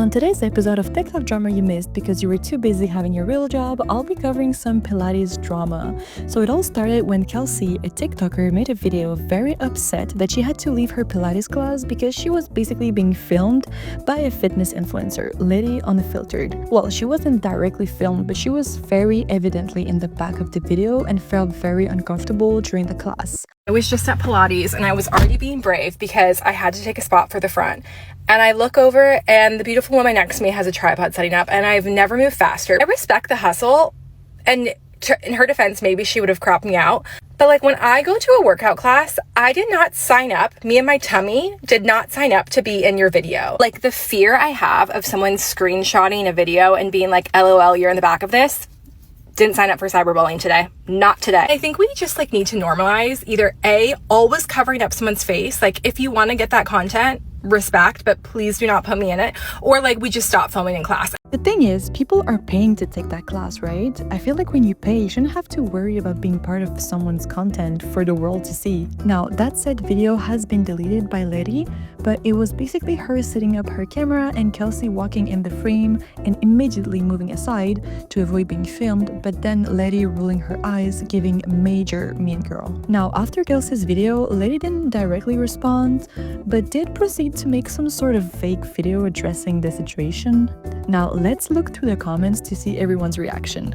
On today's episode of TikTok drama you missed because you were too busy having your real job, I'll be covering some Pilates drama. So it all started when Kelsey, a TikToker, made a video very upset that she had to leave her Pilates class because she was basically being filmed by a fitness influencer, Liddy Unfiltered. Well, she wasn't directly filmed, but she was very evidently in the back of the video and felt very uncomfortable during the class. I was just at Pilates and I was already being brave because I had to take a spot for the front. And I look over and the beautiful woman next to me has a tripod setting up and I've never moved faster. I respect the hustle, and in her defense, maybe she would have cropped me out. But like when I go to a workout class, I did not sign up. Me and my tummy did not sign up to be in your video. Like the fear I have of someone screenshotting a video and being like, LOL, you're in the back of this. Didn't sign up for cyberbullying today. Not today. I think we just like need to normalize either A, always covering up someone's face. Like if you want to get that content, respect, but please do not put me in it. Or like we just stop filming in class. The thing is, people are paying to take that class, right? I feel like when you pay, you shouldn't have to worry about being part of someone's content for the world to see. Now, that said video has been deleted by Liddy, but it was basically her setting up her camera and Kelsey walking in the frame and immediately moving aside to avoid being filmed, but then Liddy rolling her eyes, giving major mean girl. Now, after Kelsey's video, Liddy didn't directly respond, but did proceed to make some sort of fake video addressing the situation. Now, let's look through the comments to see everyone's reaction.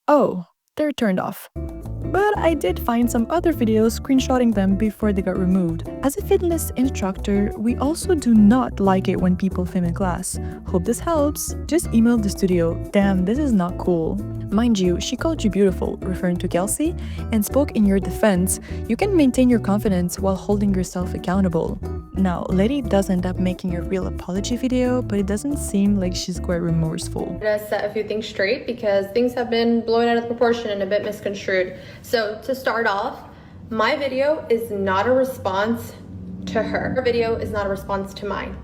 Oh, they're turned off. But I did find some other videos screenshotting them before they got removed. As a fitness instructor, we also do not like it when people film in class. Hope this helps. Just email the studio. Damn, this is not cool. Mind you, she called you beautiful, referring to Kelsey, and spoke in your defense. You can maintain your confidence while holding yourself accountable. Now, Liddy does end up making a real apology video, but it doesn't seem like she's quite remorseful. To set a few things straight because things have been blown out of proportion and a bit misconstrued. So to start off, my video is not a response to her. Her video is not a response to mine.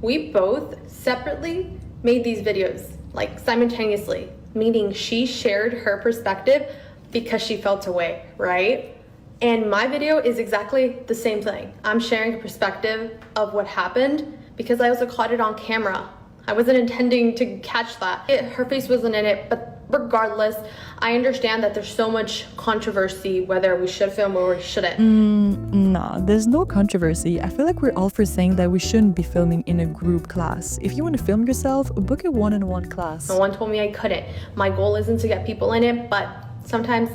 We both separately made these videos, like simultaneously, meaning she shared her perspective because she felt away, right? And my video is exactly the same thing. I'm sharing a perspective of what happened because I also caught it on camera. I wasn't intending to catch that. Her face wasn't in it, but regardless, I understand that there's so much controversy whether we should film or we shouldn't. Nah, there's no controversy. I feel like we're all for saying that we shouldn't be filming in a group class. If you want to film yourself, book a one-on-one class. No one told me I couldn't. My goal isn't to get people in it, but sometimes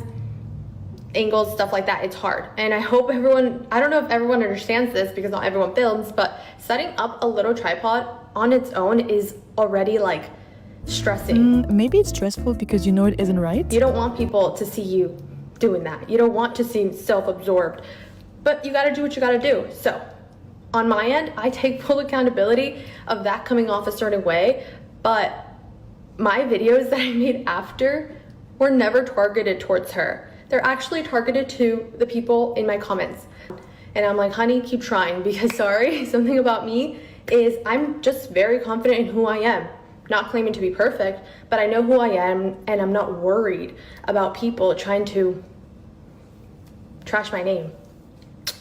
angles, stuff like that, it's hard. And I hope everyone, I don't know if everyone understands this because not everyone films, but setting up a little tripod on its own is already like stressing. Maybe it's stressful because you know it isn't right. You don't want people to see you doing that. You don't want to seem self-absorbed, but you got to do what you got to do. So on my end, I take full accountability of that coming off a certain way, but my videos that I made after were never targeted towards her. They're actually targeted to the people in my comments. And I'm like, honey, keep trying because sorry, something about me is I'm just very confident in who I am. Not claiming to be perfect, but I know who I am and I'm not worried about people trying to trash my name.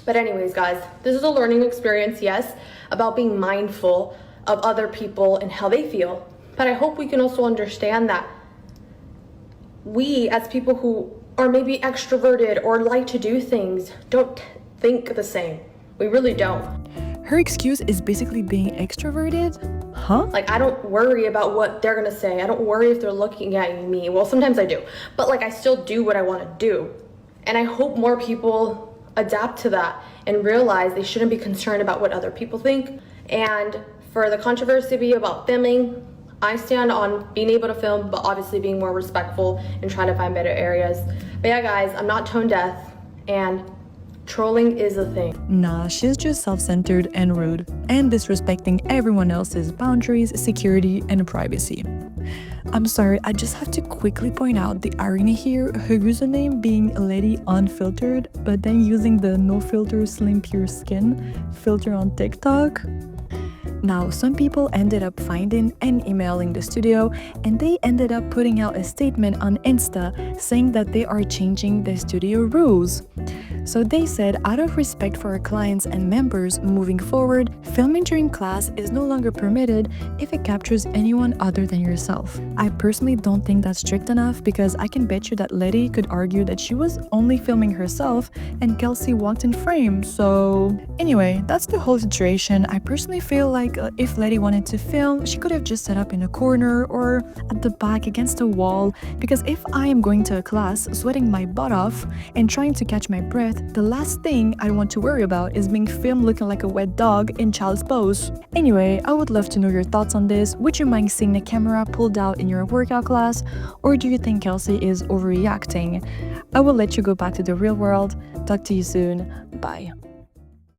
But anyways, guys, this is a learning experience, yes, about being mindful of other people and how they feel. But I hope we can also understand that we as people who are maybe extroverted or like to do things don't think the same. We really don't. Her excuse is basically being extroverted? Huh? Like, I don't worry about what they're gonna say. I don't worry if they're looking at me. Well, sometimes I do, but like I still do what I want to do. And I hope more people adapt to that and realize they shouldn't be concerned about what other people think. And for the controversy about filming, I stand on being able to film, but obviously being more respectful and trying to find better areas. But yeah, guys, I'm not tone deaf and trolling is a thing. Nah, she's just self-centered and rude and disrespecting everyone else's boundaries, security, and privacy. I'm sorry, I just have to quickly point out the irony here, her username being Liddy Unfiltered, but then using the no filter slim pure skin filter on TikTok. Now, some people ended up finding and emailing the studio, and they ended up putting out a statement on Insta saying that they are changing the studio rules. So they said, out of respect for our clients and members moving forward, filming during class is no longer permitted if it captures anyone other than yourself. I personally don't think that's strict enough, because I can bet you that Letty could argue that she was only filming herself and Kelsey walked in frame. So anyway, that's the whole situation. I personally feel like if Letty wanted to film, she could have just set up in a corner or at the back against a wall, because if I am going to a class sweating my butt off and trying to catch my breath, the last thing I want to worry about is being filmed looking like a wet dog in child's pose. Anyway, I would love to know your thoughts on this. Would you mind seeing the camera pulled out in your workout class, or do you think Kelsey is overreacting? I will let you go back to the real world. Talk to you soon. Bye.